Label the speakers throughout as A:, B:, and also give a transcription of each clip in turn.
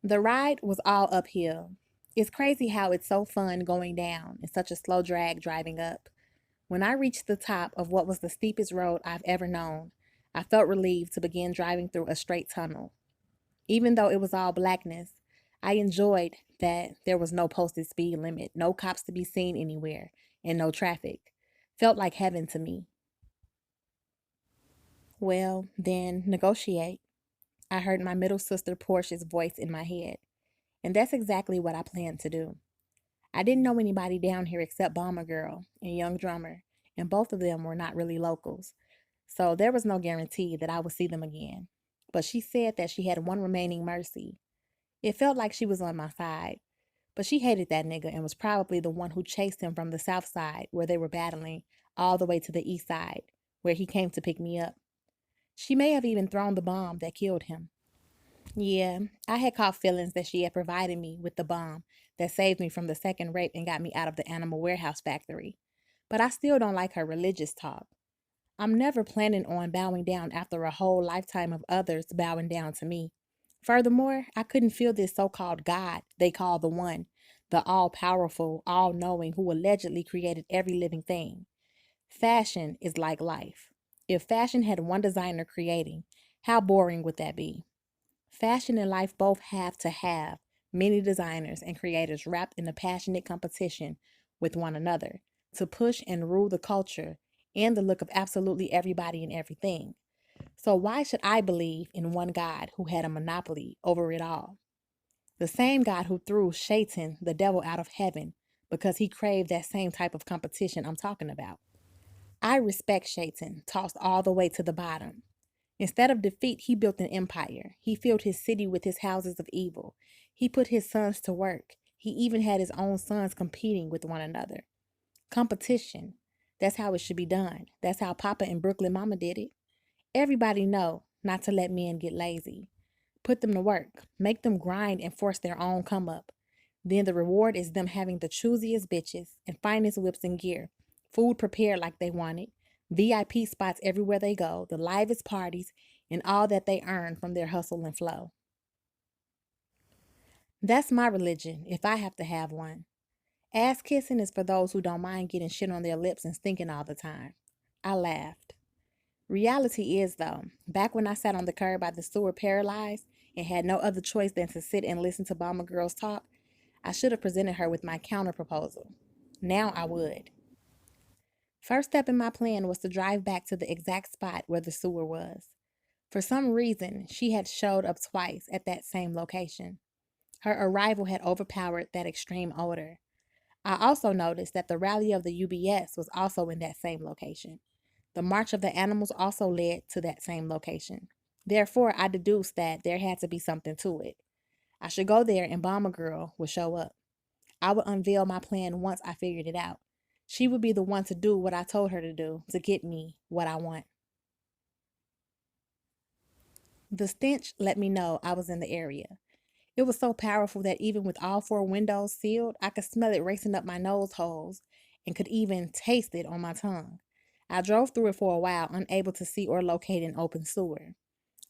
A: The ride was all uphill. It's crazy how it's so fun going down and such a slow drag driving up. When I reached the top of what was the steepest road I've ever known, I felt relieved to begin driving through a straight tunnel. Even though it was all blackness, I enjoyed that there was no posted speed limit, no cops to be seen anywhere, and no traffic. Felt like heaven to me. Well, then negotiate. I heard my middle sister Portia's voice in my head, and that's exactly what I planned to do. I didn't know anybody down here except Bomber Girl and Young Drummer, and both of them were not really locals, so there was no guarantee that I would see them again. But she said that she had one remaining mercy. It felt like she was on my side, but she hated that nigga and was probably the one who chased him from the south side, where they were battling, all the way to the east side, where he came to pick me up. She may have even thrown the bomb that killed him. Yeah, I had caught feelings that she had provided me with the bomb that saved me from the second rape and got me out of the animal warehouse factory. But I still don't like her religious talk. I'm never planning on bowing down after a whole lifetime of others bowing down to me. Furthermore, I couldn't feel this so called God they call the One, the all powerful, all knowing who allegedly created every living thing. Fashion is like life. If fashion had one designer creating, how boring would that be? Fashion and life both have to have many designers and creators wrapped in a passionate competition with one another to push and rule the culture and the look of absolutely everybody and everything. So, why should I believe in one God who had a monopoly over it all? The same God who threw Satan, the devil, out of heaven because he craved that same type of competition I'm talking about. I respect Satan, tossed all the way to the bottom. Instead of defeat, he built an empire. He filled his city with his houses of evil. He put his sons to work. He even had his own sons competing with one another. Competition. That's how it should be done. That's how Papa and Brooklyn Mama did it. Everybody know not to let men get lazy. Put them to work. Make them grind and force their own come up. Then the reward is them having the choosiest bitches and finest whips and gear. Food prepared like they want it. VIP spots everywhere they go. The livest parties and all that they earn from their hustle and flow. That's my religion if I have to have one. Ass kissing is for those who don't mind getting shit on their lips and stinking all the time. I laughed. Reality is, though, back when I sat on the curb by the sewer paralyzed and had no other choice than to sit and listen to Bomber Girls talk, I should have presented her with my counter proposal. Now I would. First step in my plan was to drive back to the exact spot where the sewer was. For some reason, she had showed up twice at that same location. Her arrival had overpowered that extreme odor. I also noticed that the rally of the UBS was also in that same location. The March of the Animals also led to that same location. Therefore, I deduced that there had to be something to it. I should go there and Bomber Girl would show up. I would unveil my plan once I figured it out. She would be the one to do what I told her to do to get me what I want. The stench let me know I was in the area. It was so powerful that even with all four windows sealed, I could smell it racing up my nose holes and could even taste it on my tongue. I drove through it for a while, unable to see or locate an open sewer.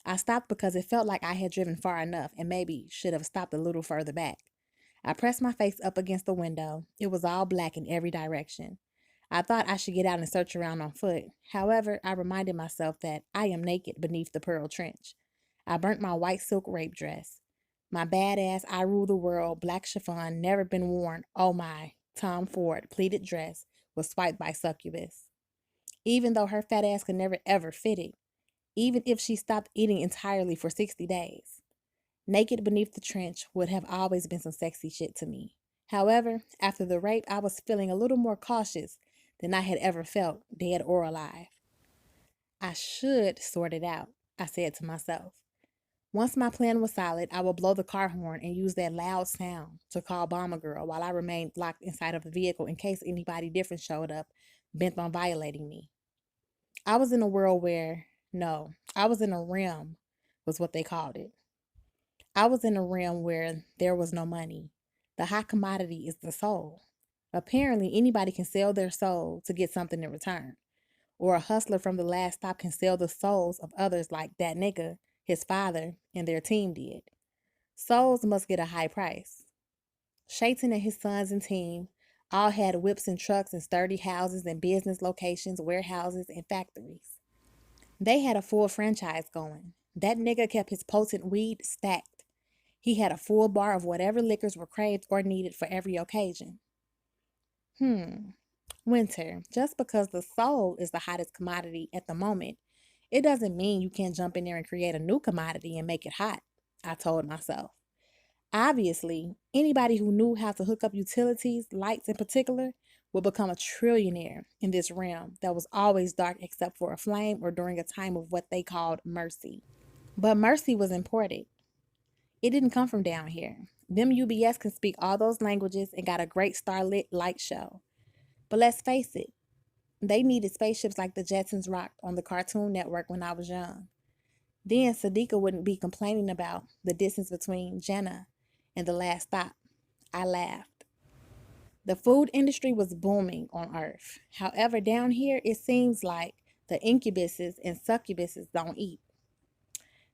A: I stopped because it felt like I had driven far enough and maybe should have stopped a little further back. I pressed my face up against the window. It was all black in every direction. I thought I should get out and search around on foot. However, I reminded myself that I am naked beneath the pearl trench. I burnt my white silk rape dress. My badass I rule the world black chiffon never been worn, oh my, Tom Ford pleated dress was swiped by succubus. Even though her fat ass could never ever fit it, even if she stopped eating entirely for 60 days. Naked beneath the trench would have always been some sexy shit to me. However, after the rape, I was feeling a little more cautious than I had ever felt, dead or alive. I should sort it out, I said to myself. Once my plan was solid, I would blow the car horn and use that loud sound to call Bomber Girl while I remained locked inside of the vehicle in case anybody different showed up bent on violating me. I was in a world where, no, I was in a realm, was what they called it. I was in a realm where there was no money. The hot commodity is the soul. Apparently, anybody can sell their soul to get something in return. Or a hustler from the last stop can sell the souls of others like that nigga, his father, and their team did. Souls must get a high price. Shaitan and his sons and team all had whips and trucks and sturdy houses and business locations, warehouses, and factories. They had a full franchise going. That nigga kept his potent weed stacked. He had a full bar of whatever liquors were craved or needed for every occasion. Winter, just because the soul is the hottest commodity at the moment, it doesn't mean you can't jump in there and create a new commodity and make it hot, I told myself. Obviously, anybody who knew how to hook up utilities, lights in particular, would become a trillionaire in this realm that was always dark except for a flame or during a time of what they called mercy. But mercy was imported. It didn't come from down here. Them UBS can speak all those languages and got a great starlit light show. But let's face it, they needed spaceships like the Jetsons rocked on the Cartoon Network when I was young. Then Sadiqa wouldn't be complaining about the distance between Jenna and the last stop. I laughed. The food industry was booming on Earth. However, down here it seems like the incubuses and succubuses don't eat.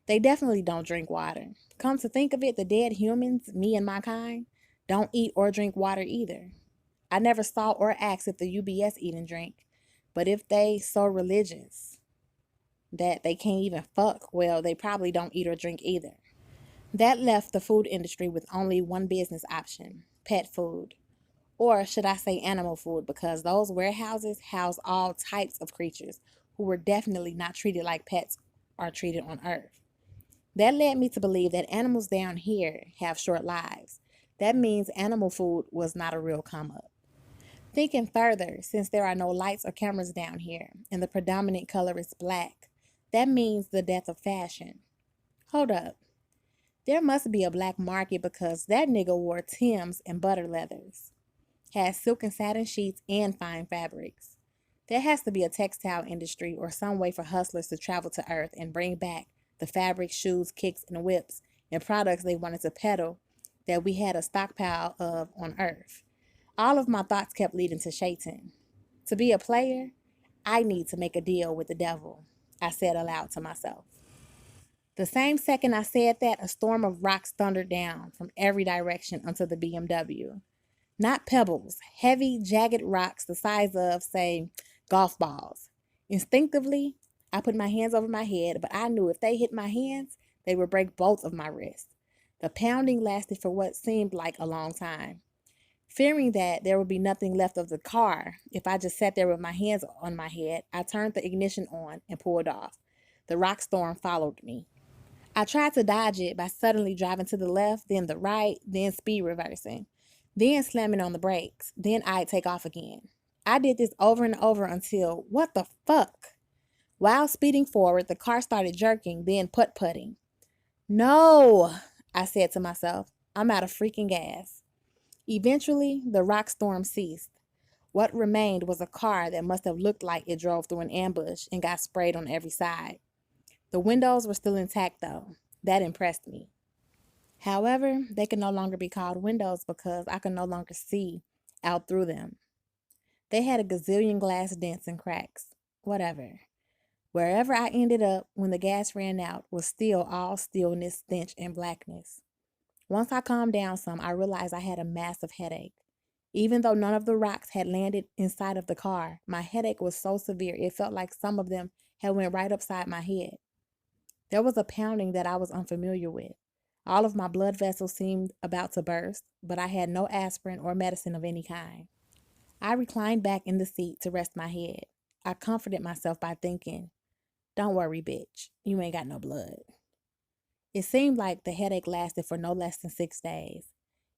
A: They definitely don't drink water. Come to think of it, the dead humans, me and my kind, don't eat or drink water either. I never saw or asked if the UBS eat and drink, but if they so religious that they can't even fuck, well, they probably don't eat or drink either. That left the food industry with only one business option: pet food. Or should I say animal food, because those warehouses house all types of creatures who were definitely not treated like pets are treated on Earth. That led me to believe that animals down here have short lives. That means animal food was not a real come up. Thinking further, since there are no lights or cameras down here and the predominant color is black, that means the death of fashion. Hold up. There must be a black market because that nigga wore Timbs and butter leathers, had silk and satin sheets and fine fabrics. There has to be a textile industry or some way for hustlers to travel to Earth and bring back the fabrics, shoes, kicks, and whips and products they wanted to peddle that we had a stockpile of on Earth. All of my thoughts kept leading to Shaitan. To be a player, I need to make a deal with the devil, I said aloud to myself. The same second I said that, a storm of rocks thundered down from every direction onto the BMW. Not pebbles, heavy, jagged rocks the size of, say, golf balls. Instinctively, I put my hands over my head, but I knew if they hit my hands, they would break both of my wrists. The pounding lasted for what seemed like a long time. Fearing that there would be nothing left of the car if I just sat there with my hands on my head, I turned the ignition on and pulled off. The rock storm followed me. I tried to dodge it by suddenly driving to the left, then the right, then speed reversing, then slamming on the brakes, then I'd take off again. I did this over and over until, what the fuck? While speeding forward, the car started jerking, then putt-putting. No, I said to myself, I'm out of freaking gas. Eventually, the rock storm ceased. What remained was a car that must have looked like it drove through an ambush and got sprayed on every side. The windows were still intact, though. That impressed me. However, they could no longer be called windows because I could no longer see out through them. They had a gazillion glass dents and cracks. Whatever. Wherever I ended up when the gas ran out was still all stillness, stench, and blackness. Once I calmed down some, I realized I had a massive headache. Even though none of the rocks had landed inside of the car, my headache was so severe it felt like some of them had went right upside my head. There was a pounding that I was unfamiliar with. All of my blood vessels seemed about to burst, but I had no aspirin or medicine of any kind. I reclined back in the seat to rest my head. I comforted myself by thinking, don't worry, bitch, you ain't got no blood. It seemed like the headache lasted for no less than 6 days.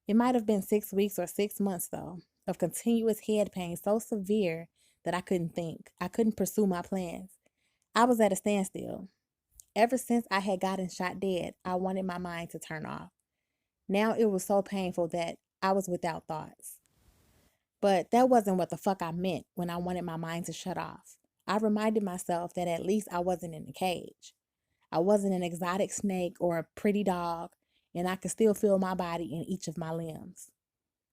A: It might have been 6 weeks or 6 months, though, of continuous head pain so severe that I couldn't think. I couldn't pursue my plans. I was at a standstill. Ever since I had gotten shot dead, I wanted my mind to turn off. Now it was so painful that I was without thoughts. But that wasn't what the fuck I meant when I wanted my mind to shut off. I reminded myself that at least I wasn't in a cage. I wasn't an exotic snake or a pretty dog, and I could still feel my body in each of my limbs.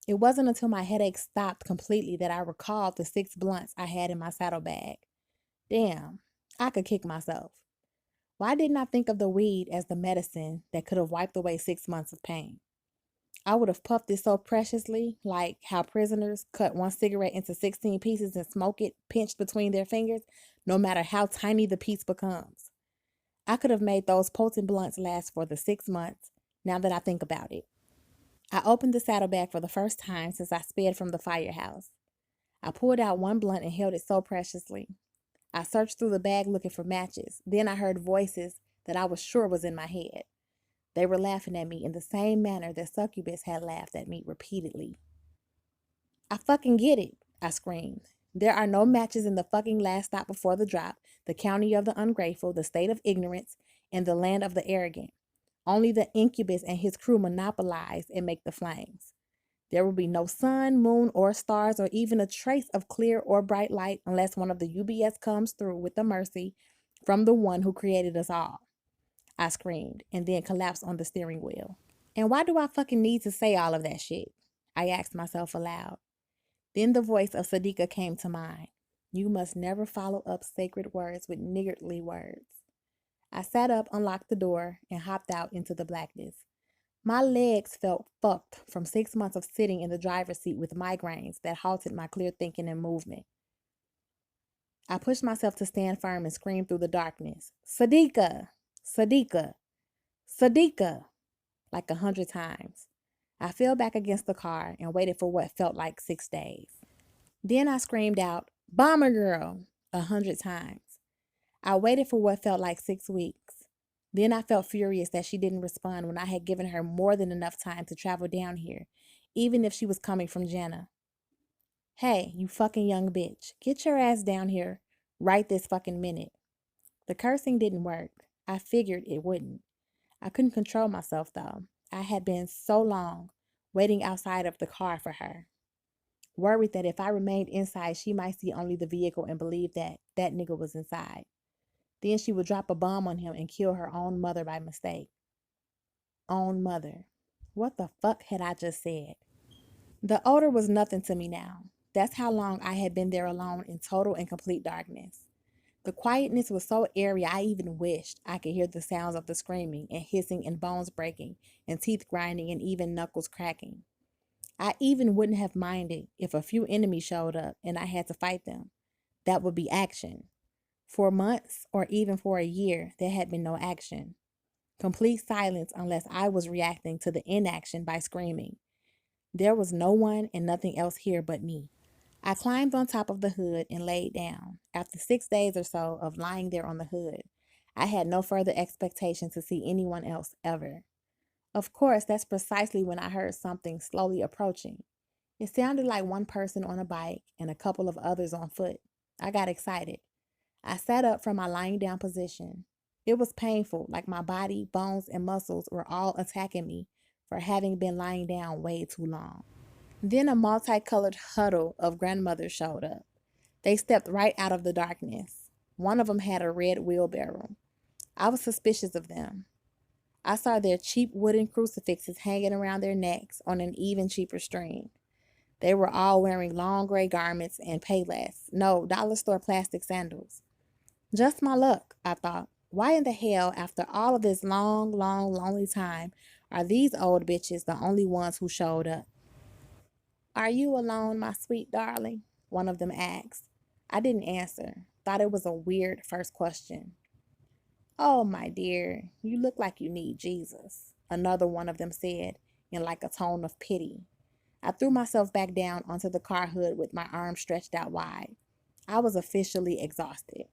A: It wasn't until my headache stopped completely that I recalled the 6 blunts I had in my saddlebag. Damn, I could kick myself. Why didn't I think of the weed as the medicine that could have wiped away 6 months of pain? I would have puffed it so preciously, like how prisoners cut one cigarette into 16 pieces and smoke it pinched between their fingers, no matter how tiny the piece becomes. I could have made those potent blunts last for the 6 months, now that I think about it. I opened the saddlebag for the first time since I sped from the firehouse. I pulled out one blunt and held it so preciously. I searched through the bag looking for matches. Then I heard voices that I was sure was in my head. They were laughing at me in the same manner that Succubus had laughed at me repeatedly. I fucking get it, I screamed. There are no matches in the fucking last stop before the drop, the county of the ungrateful, the state of ignorance, and the land of the arrogant. Only the incubus and his crew monopolize and make the flames. There will be no sun, moon, or stars, or even a trace of clear or bright light unless one of the UBS comes through with the mercy from the one who created us all. I screamed and then collapsed on the steering wheel. And why do I fucking need to say all of that shit? I asked myself aloud. Then the voice of Sadiqa came to mind. You must never follow up sacred words with niggardly words. I sat up, unlocked the door, and hopped out into the blackness. My legs felt fucked from 6 months of sitting in the driver's seat with migraines that halted my clear thinking and movement. I pushed myself to stand firm and screamed through the darkness, Sadiqa! Sadiqa! Sadiqa! Like 100 times. I fell back against the car and waited for what felt like 6 days. Then I screamed out, Bomber Girl! 100 times. I waited for what felt like 6 weeks. Then I felt furious that she didn't respond when I had given her more than enough time to travel down here, even if she was coming from Jannah. Hey, you fucking young bitch, get your ass down here right this fucking minute. The cursing didn't work. I figured it wouldn't. I couldn't control myself though. I had been so long waiting outside of the car for her, worried that if I remained inside, she might see only the vehicle and believe that that nigga was inside. Then she would drop a bomb on him and kill her own mother by mistake. Own mother. What the fuck had I just said? The odor was nothing to me now. That's how long I had been there alone in total and complete darkness. The quietness was so eerie I even wished I could hear the sounds of the screaming and hissing and bones breaking and teeth grinding and even knuckles cracking. I even wouldn't have minded if a few enemies showed up and I had to fight them. That would be action. For months or even for a year, there had been no action. Complete silence unless I was reacting to the inaction by screaming. There was no one and nothing else here but me. I climbed on top of the hood and laid down. After 6 days or so of lying there on the hood, I had no further expectation to see anyone else ever. Of course, that's precisely when I heard something slowly approaching. It sounded like one person on a bike and a couple of others on foot. I got excited. I sat up from my lying down position. It was painful, like my body, bones, and muscles were all attacking me for having been lying down way too long. Then a multicolored huddle of grandmothers showed up. They stepped right out of the darkness. One of them had a red wheelbarrow. I was suspicious of them. I saw their cheap wooden crucifixes hanging around their necks on an even cheaper string. They were all wearing long gray garments and payless, no dollar store plastic sandals. Just my luck, I thought. Why in the hell, after all of this long, lonely time, are these old bitches the only ones who showed up? Are you alone, my sweet darling? One of them asked. I didn't answer. Thought it was a weird first question. Oh, my dear, you look like you need Jesus, another one of them said, in like a tone of pity. I threw myself back down onto the car hood with my arms stretched out wide. I was officially exhausted.